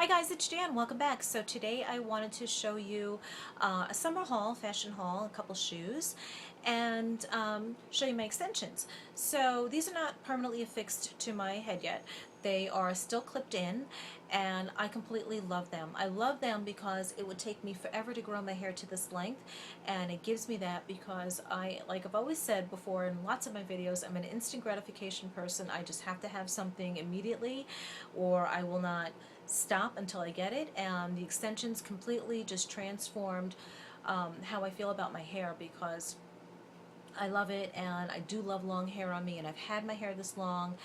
Hi guys, it's Jan. Welcome back. So today I wanted to show you a summer haul, fashion haul, a couple shoes, and show you my extensions. So these are not permanently affixed to my head yet. They are still clipped in, and I completely love them. I love them because it would take me forever to grow my hair to this length, and it gives me that because like I've always said before in lots of my videos, I'm an instant gratification person. I just have to have something immediately, or I will not stop until I get it, and the extensions completely just transformed how I feel about my hair because I love it, and I do love long hair on me, and I've had my hair this long,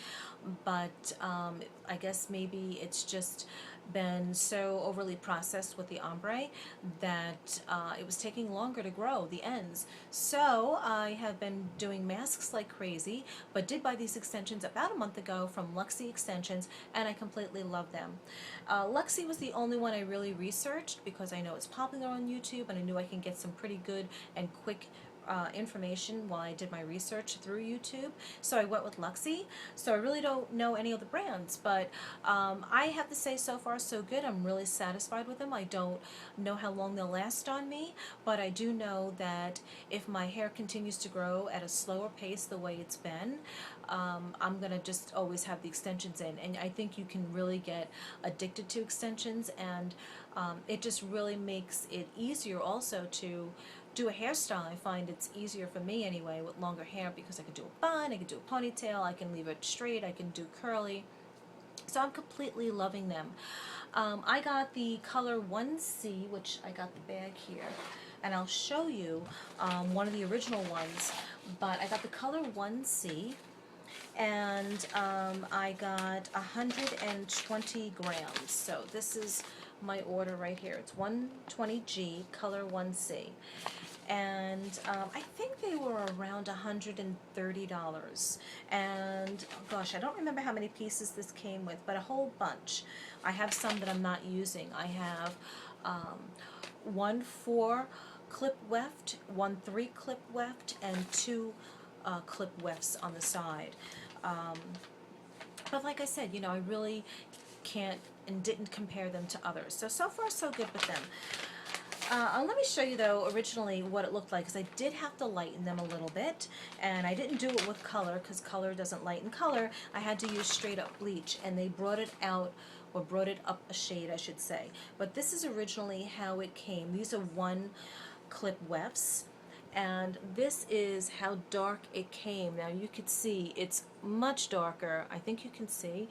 but I guess maybe it's just been so overly processed with the ombre that it was taking longer to grow the ends. So I have been doing masks like crazy, but did buy these extensions about a month ago from LUXY Extensions, and I completely love them. LUXY was the only one I really researched because I know it's popular on YouTube, and I knew I can get some pretty good and quick information while I did my research through YouTube, so I went with LUXY. So I really don't know any of the brands, but I have to say so far so good. I'm really satisfied with them. I don't know how long they'll last on me, but I do know that if my hair continues to grow at a slower pace the way it's been, I'm gonna just always have the extensions in, and I think you can really get addicted to extensions, and it just really makes it easier also to do a hairstyle. I find it's easier for me anyway with longer hair because I can do a bun, I can do a ponytail, I can leave it straight, I can do curly. So I'm completely loving them. I got the color 1C, which I got the bag here, and I'll show you one of the original ones, but I got the color 1C, and I got 120 grams. So this is my order right here. It's 120G, color 1C. And I think they were around $130. And gosh, I don't remember how many pieces this came with, but a whole bunch. I have some that I'm not using. I have one 4 clip weft, one 3 clip weft, and 2 clip wefts on the side. But like I said, you know, I really can't and didn't compare them to others. So far so good with them. Let me show you though originally what it looked like, because I did have to lighten them a little bit, and I didn't do it with color because color doesn't lighten color. I had to use straight up bleach, and they brought it out, or brought it up a shade I should say. But this is originally how it came. These are 1 clip wefts, and this is how dark it came. Now you could see it's much darker, I think you can see,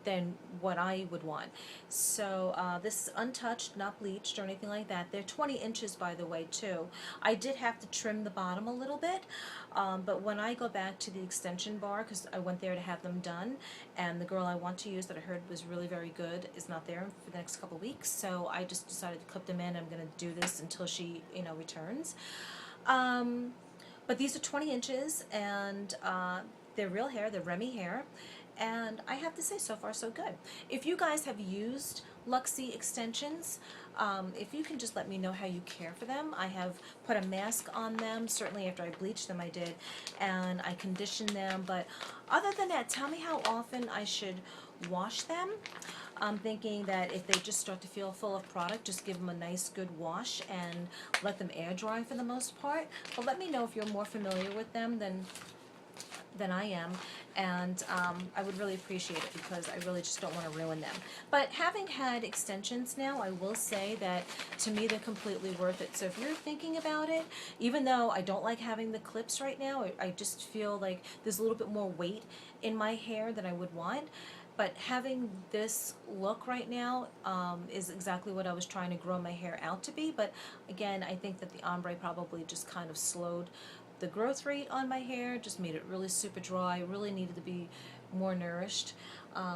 than what I would want. So this is untouched, not bleached or anything like that. They're 20 inches by the way too. I did have to trim the bottom a little bit, but when I go back to the extension bar, because I went there to have them done, and the girl I want to use that I heard was really very good is not there for the next couple weeks, so I just decided to clip them in. I'm going to do this until she, you know, returns. But these are 20 inches, and they're real hair, they're Remy hair, and I have to say so far so good. If you guys have used LUXY extensions, if you can just let me know how you care for them. I have put a mask on them, certainly after I bleached them I did, and I conditioned them, but other than that, tell me how often I should wash them. I'm thinking that if they just start to feel full of product, just give them a nice good wash and let them air dry for the most part. But let me know if you're more familiar with them than I am, and I would really appreciate it because I really just don't want to ruin them. But having had extensions now, I will say that to me they're completely worth it. So if you're thinking about it, even though I don't like having the clips right now, I just feel like there's a little bit more weight in my hair than I would want. But having this look right now is exactly what I was trying to grow my hair out to be. But again, I think that the ombre probably just kind of slowed the growth rate on my hair, just made it really super dry, really needed to be more nourished.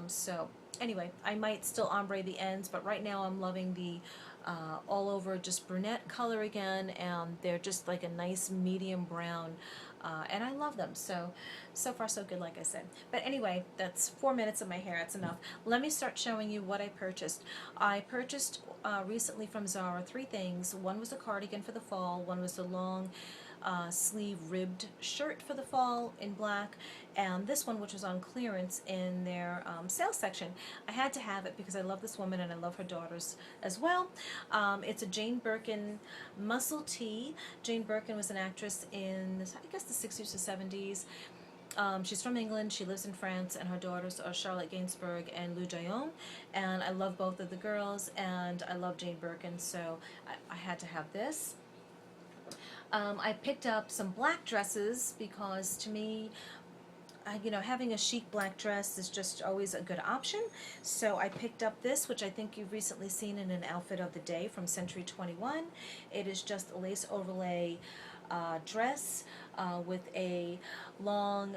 So anyway, I might still ombre the ends, but right now I'm loving the all over just brunette color again, and they're just like a nice medium brown, and I love them. So far so good, like I said. But anyway, that's 4 minutes of my hair, that's enough. Let me start showing you what I purchased. I purchased recently from Zara 3 things. One was a cardigan for the fall, one was a long sleeve ribbed shirt for the fall in black, and this one, which was on clearance in their sales section. I had to have it because I love this woman and I love her daughters as well. It's a Jane Birkin muscle tee. Jane Birkin was an actress in, I guess, the 60s or 70s. She's from England, she lives in France, and her daughters are Charlotte Gainsbourg and Louboutin, and I love both of the girls, and I love Jane Birkin, so I had to have this. I picked up some black dresses because to me, you know, having a chic black dress is just always a good option. So I picked up this, which I think you've recently seen in an outfit of the day from Century 21. It is just a lace overlay dress with a long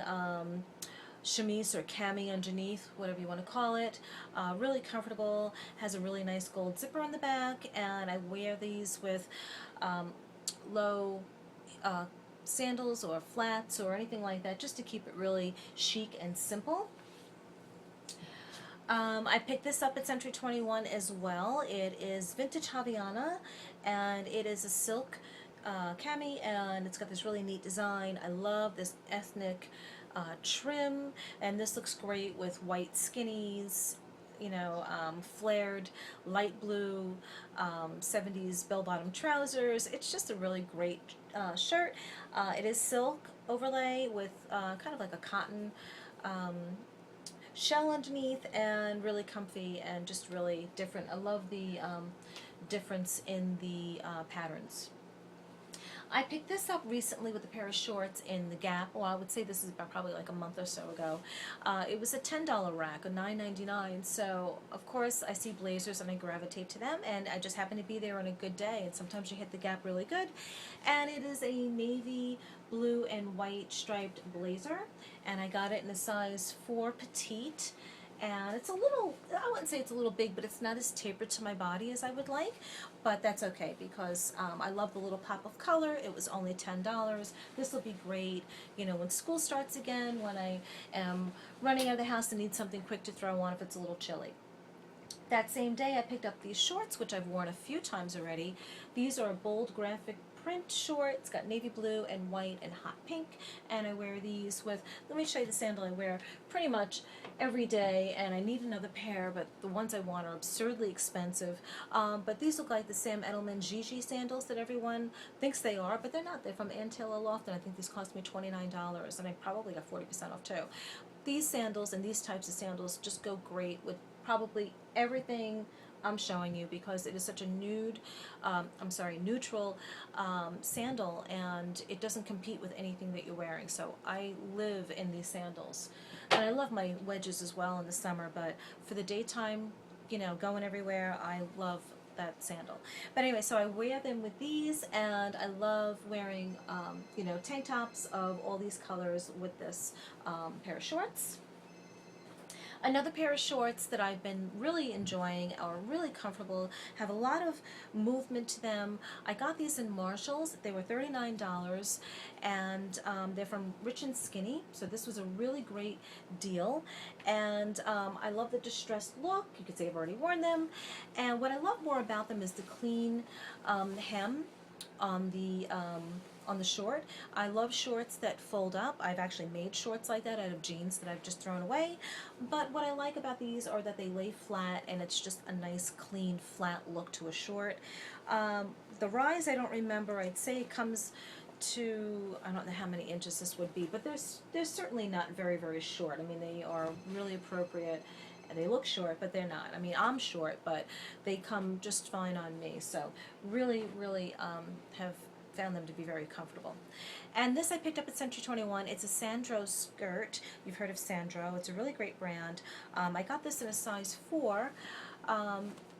chemise or cami underneath, whatever you want to call it. Really comfortable, has a really nice gold zipper on the back, and I wear these with low sandals or flats or anything like that, just to keep it really chic and simple. I picked this up at Century 21 as well. It is vintage Havaiana, and it is a silk cami, and it's got this really neat design. I love this ethnic trim, and this looks great with white skinnies, you know, flared light blue 70s bell-bottom trousers. It's just a really great shirt. It is silk overlay with kind of like a cotton shell underneath, and really comfy and just really different. I love the difference in the patterns. I picked this up recently with a pair of shorts in the Gap. Well, I would say this is about probably like a month or so ago. It was a $10 rack, a $9.99. So, of course, I see blazers and I gravitate to them, and I just happen to be there on a good day, and sometimes you hit the Gap really good. And it is a navy blue and white striped blazer, and I got it in a size 4 petite. And it's a little, I wouldn't say it's a little big, but it's not as tapered to my body as I would like, but that's okay because I love the little pop of color. It was only $10. This will be great, you know, when school starts again, when I am running out of the house and need something quick to throw on if it's a little chilly. That same day I picked up these shorts, which I've worn a few times already. These are bold graphic print shorts, got navy blue and white and hot pink, and I wear these with, let me show you the sandal I wear pretty much every day, and I need another pair, but the ones I want are absurdly expensive. But these look like the Sam Edelman Gigi sandals that everyone thinks they are, but they're not. They're from Ann Taylor Loft, and I think these cost me $29, and I probably got 40% off too. These sandals and these types of sandals just go great with probably everything I'm showing you, because it is such a neutral sandal, and it doesn't compete with anything that you're wearing. So I live in these sandals, and I love my wedges as well in the summer, but for the daytime, you know, going everywhere, I love that sandal. But anyway, so I wear them with these, and I love wearing you know, tank tops of all these colors with this pair of shorts. Another pair of shorts that I've been really enjoying, are really comfortable, have a lot of movement to them. I got these in Marshalls. They were $39, and they're from Rich and Skinny, so this was a really great deal. And I love the distressed look. You could say I've already worn them. And what I love more about them is the clean hem on the short. I love shorts that fold up. I've actually made shorts like that out of jeans that I've just thrown away. But what I like about these are that they lay flat, and it's just a nice, clean, flat look to a short. The rise, I don't remember. I'd say it comes to, I don't know how many inches this would be, but they're certainly not very, very short. I mean, they are really appropriate. And they look short, but they're not. I mean, I'm short, but they come just fine on me. So really, really have found them to be very comfortable. And this I picked up at Century 21. It's a Sandro skirt. You've heard of Sandro. It's a really great brand. I got this in a size 4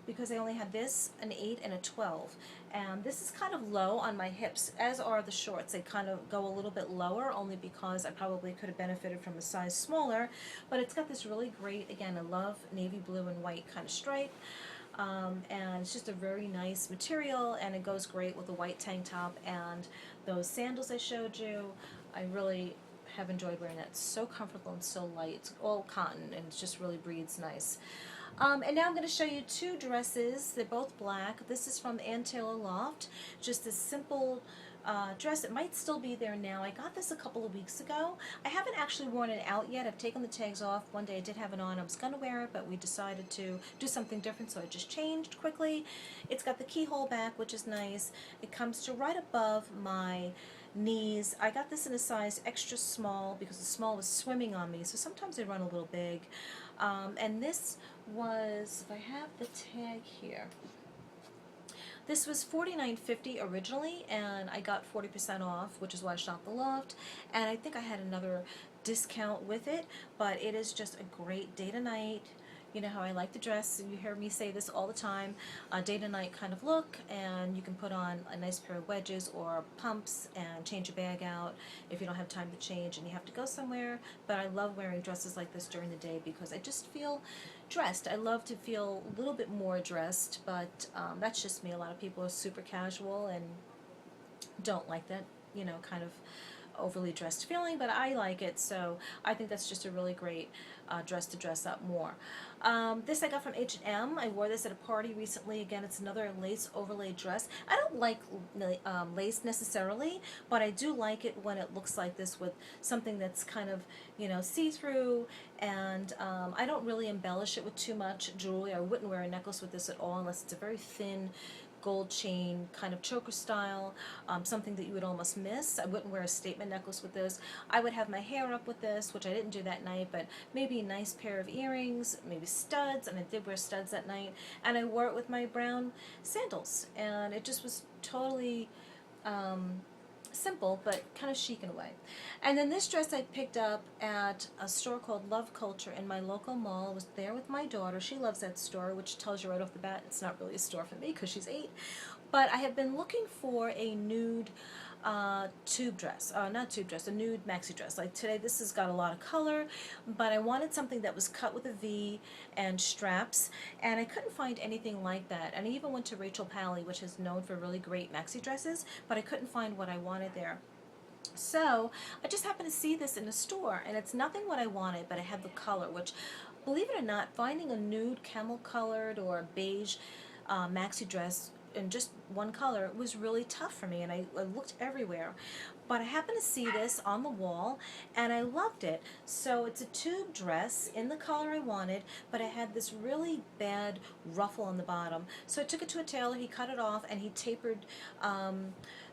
because I only had this, an 8, and a 12. And this is kind of low on my hips, as are the shorts. They kind of go a little bit lower, only because I probably could have benefited from a size smaller. But it's got this really great, again, I love navy blue and white kind of stripe. And it's just a very nice material, and it goes great with a white tank top and those sandals I showed you. I really have enjoyed wearing that. It's so comfortable and so light. It's all cotton, and it just really breathes nice. And now I'm going to show you 2 dresses. They're both black. This is from Ann Taylor Loft. Just a simple dress. It might still be there now. I got this a couple of weeks ago. I haven't actually worn it out yet. I've taken the tags off. One day I did have it on. I was going to wear it, but we decided to do something different, so I just changed quickly. It's got the keyhole back, which is nice. It comes to right above my knees. I got this in a size extra small because the small was swimming on me, so sometimes they run a little big. And this was, if I have the tag here, this was $49.50 originally, and I got 40% off, which is why I shopped the loft. And I think I had another discount with it, but it is just a great day to night. You know how I like to dress, you hear me say this all the time, a day to night kind of look, and you can put on a nice pair of wedges or pumps and change your bag out if you don't have time to change and you have to go somewhere. But I love wearing dresses like this during the day because I just feel dressed. I love to feel a little bit more dressed, but that's just me. A lot of people are super casual and don't like that, you know, kind of overly dressed feeling, but I like it, so I think that's just a really great dress to dress up more. This I got from H&M. I wore this at a party recently. Again, it's another lace overlay dress. I don't like lace necessarily, but I do like it when it looks like this with something that's kind of, you know, see-through, and I don't really embellish it with too much jewelry. I wouldn't wear a necklace with this at all unless it's a very thin gold chain kind of choker style, something that you would almost miss. I wouldn't wear a statement necklace with this. I would have my hair up with this, which I didn't do that night, but maybe a nice pair of earrings, maybe studs, and I did wear studs that night, and I wore it with my brown sandals, and it just was totally simple, but kind of chic in a way. And then this dress I picked up at a store called Love Culture in my local mall. I was there with my daughter. She loves that store, which tells you right off the bat it's not really a store for me because she's 8. But I have been looking for a nude tube dress, not tube dress, a nude maxi dress. Like today, this has got a lot of color, but I wanted something that was cut with a V and straps, and I couldn't find anything like that. And I even went to Rachel Pally, which is known for really great maxi dresses, but I couldn't find what I wanted there. So I just happened to see this in the store, and it's nothing what I wanted, but I had the color, which, believe it or not, finding a nude camel colored or beige maxi dress in just one color was really tough for me, and I looked everywhere. But I happened to see this on the wall, and I loved it. So it's a tube dress in the color I wanted, but it had this really bad ruffle on the bottom. So I took it to a tailor, he cut it off, and he tapered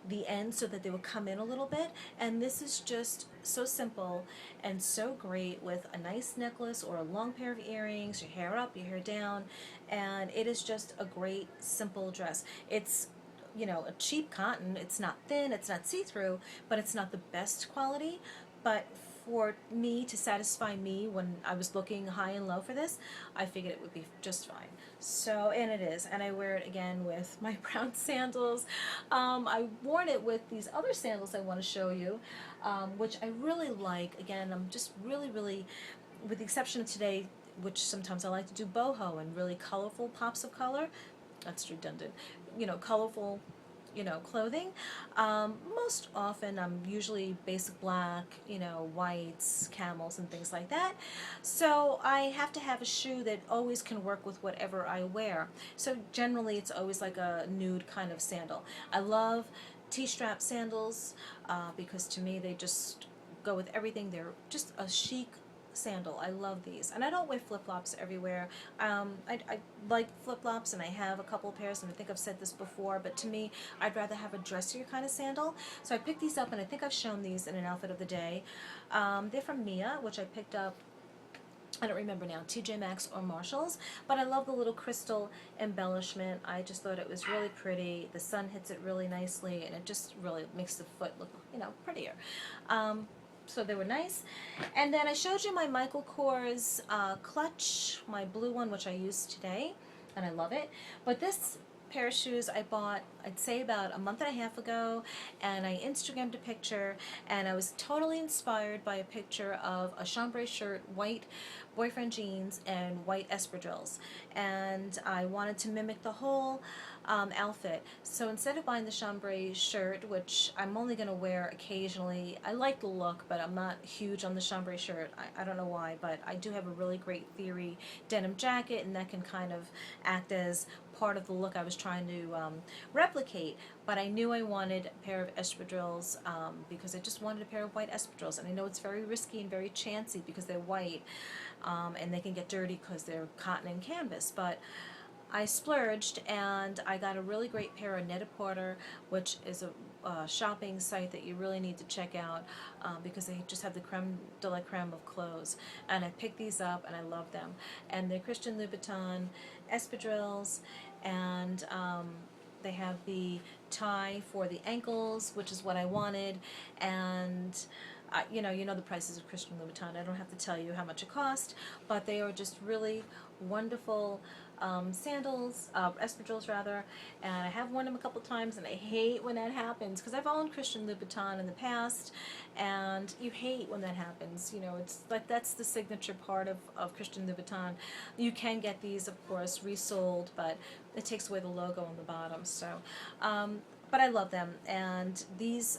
the end so that they would come in a little bit. And this is just so simple and so great with a nice necklace or a long pair of earrings, your hair up, your hair down, and it is just a great simple dress. It's, you know, a cheap cotton. It's not thin, it's not see-through, but it's not the best quality. But for me, to satisfy me when I was looking high and low for this, I figured it would be just fine. So, and it is, and I wear it again with my brown sandals. I worn it with these other sandals I want to show you, which I really like. Again, I'm just really, with the exception of today, which sometimes I like to do boho and really colorful pops of color. That's redundant. You know, colorful, you know, clothing. Most often I'm usually basic black, you know, whites, camels, and things like that. So I have to have a shoe that always can work with whatever I wear. So generally it's always like a nude kind of sandal. I love T-strap sandals because to me they just go with everything. They're just a chic sandal. I love these, and I don't wear flip-flops everywhere. I like flip-flops, and I have a couple of pairs, and I think I've said this before, but to me I'd rather have a dressier kind of sandal. So I picked these up, and I think I've shown these in an outfit of the day. They're from Mia, which I picked up, I don't remember now, TJ Maxx or Marshalls, but I love the little crystal embellishment. I just thought it was really pretty. The sun hits it really nicely, and it just really makes the foot look, you know, prettier. So they were nice. And then I showed you my Michael Kors clutch, my blue one, which I used today, and I love it. But this pair of shoes I bought, I'd say about a month and a half ago, and I Instagrammed a picture, and I was totally inspired by a picture of a chambray shirt, white boyfriend jeans and white espadrilles, and I wanted to mimic the whole outfit. So instead of buying the chambray shirt, which I'm only going to wear occasionally, I like the look, but I'm not huge on the chambray shirt. I don't know why, but I do have a really great theory denim jacket, and that can kind of act as part of the look I was trying to replicate. But I knew I wanted a pair of espadrilles because I just wanted a pair of white espadrilles, and I know it's very risky and very chancy because they're white, and they can get dirty because they're cotton and canvas, but I splurged and I got a really great pair of Net-a-Porter, which is a shopping site that you really need to check out because they just have the creme de la creme of clothes. And I picked these up and I love them. And they're Christian Louboutin espadrilles, and they have the tie for the ankles, which is what I wanted. And you know the prices of Christian Louboutin. I don't have to tell you how much it cost, but they are just really wonderful sandals, espadrilles rather, and I have worn them a couple times, and I hate when that happens because I've owned Christian Louboutin in the past, and you hate when that happens. You know, it's like that's the signature part of Christian Louboutin. You can get these, of course, resold, but it takes away the logo on the bottom. So but I love them, and these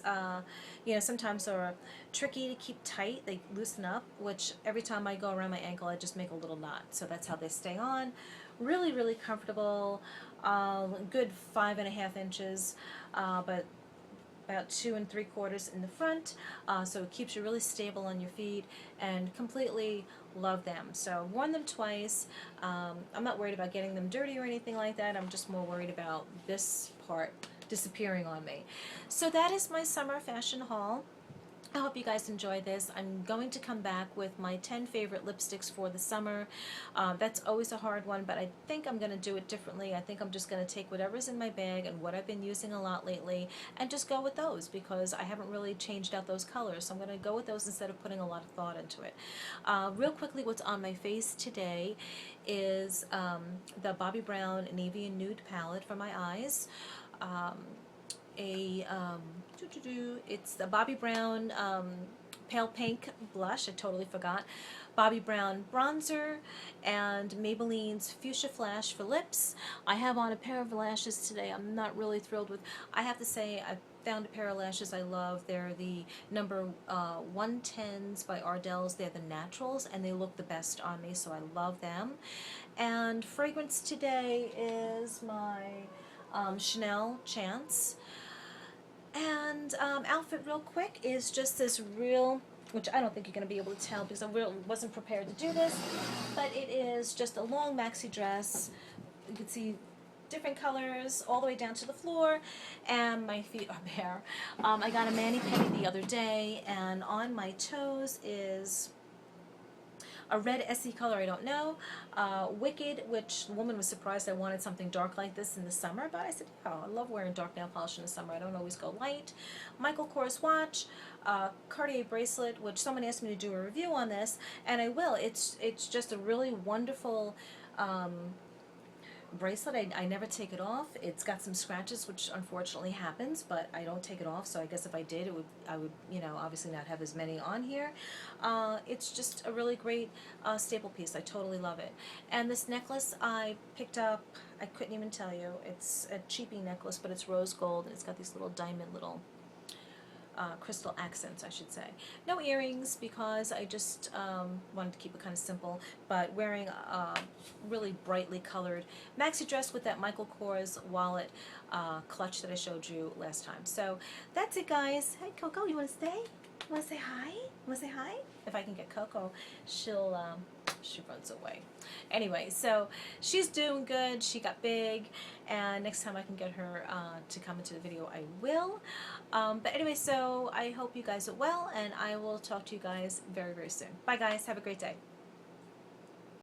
you know, sometimes are tricky to keep tight. They loosen up, which every time I go around my ankle I just make a little knot, so that's how they stay on. Really, really comfortable. Good 5.5 inches, but about 2 3/4 in the front, so it keeps you really stable on your feet, and completely love them. So I've worn them twice. I'm not worried about getting them dirty or anything like that. I'm just more worried about this part disappearing on me. So that is my summer fashion haul. I hope you guys enjoy this. I'm going to come back with my 10 favorite lipsticks for the summer. That's always a hard one, but I think I'm going to do it differently. I think I'm just going to take whatever's in my bag and what I've been using a lot lately and just go with those, because I haven't really changed out those colors. So I'm going to go with those instead of putting a lot of thought into it. Real quickly, what's on my face today is the Bobbi Brown Navy and Nude palette for my eyes. It's the Bobbi Brown Pale Pink blush, I totally forgot, Bobbi Brown bronzer, and Maybelline's Fuchsia Flash for lips. I have on a pair of lashes today I'm not really thrilled with. I have to say I found a pair of lashes I love. They're the number 110s by Ardell's. They're the naturals, and they look the best on me, so I love them. And fragrance today is my Chanel Chance. And outfit real quick is just this real, which I don't think you're going to be able to tell because I wasn't prepared to do this, but it is just a long maxi dress. You can see different colors all the way down to the floor, and my feet are bare. I got a mani-pedi the other day, and on my toes is a red SE color I don't know, Wicked, which the woman was surprised I wanted something dark like this in the summer, but I said, yeah, I love wearing dark nail polish in the summer. I don't always go light. Michael Kors watch, Cartier bracelet, which someone asked me to do a review on this, and I will. It's just a really wonderful bracelet. I never take it off. It's got some scratches, which unfortunately happens, but I don't take it off, so I guess if I did, I would, you know, obviously not have as many on here. It's just a really great staple piece. I totally love it. And this necklace I picked up, I couldn't even tell you. It's a cheapie necklace, but it's rose gold, and it's got these little diamond little crystal accents, I should say. No earrings because I just wanted to keep it kind of simple, but wearing a really brightly colored maxi dress with that Michael Kors wallet clutch that I showed you last time. So that's it, guys. Hey, Coco, you want to stay? You want to say hi? You want to say hi? If I can get Coco, she runs away. Anyway, so she's doing good. She got big, and next time I can get her to come into the video, I will. But anyway, so I hope you guys are well, and I will talk to you guys very, very soon. Bye, guys. Have a great day.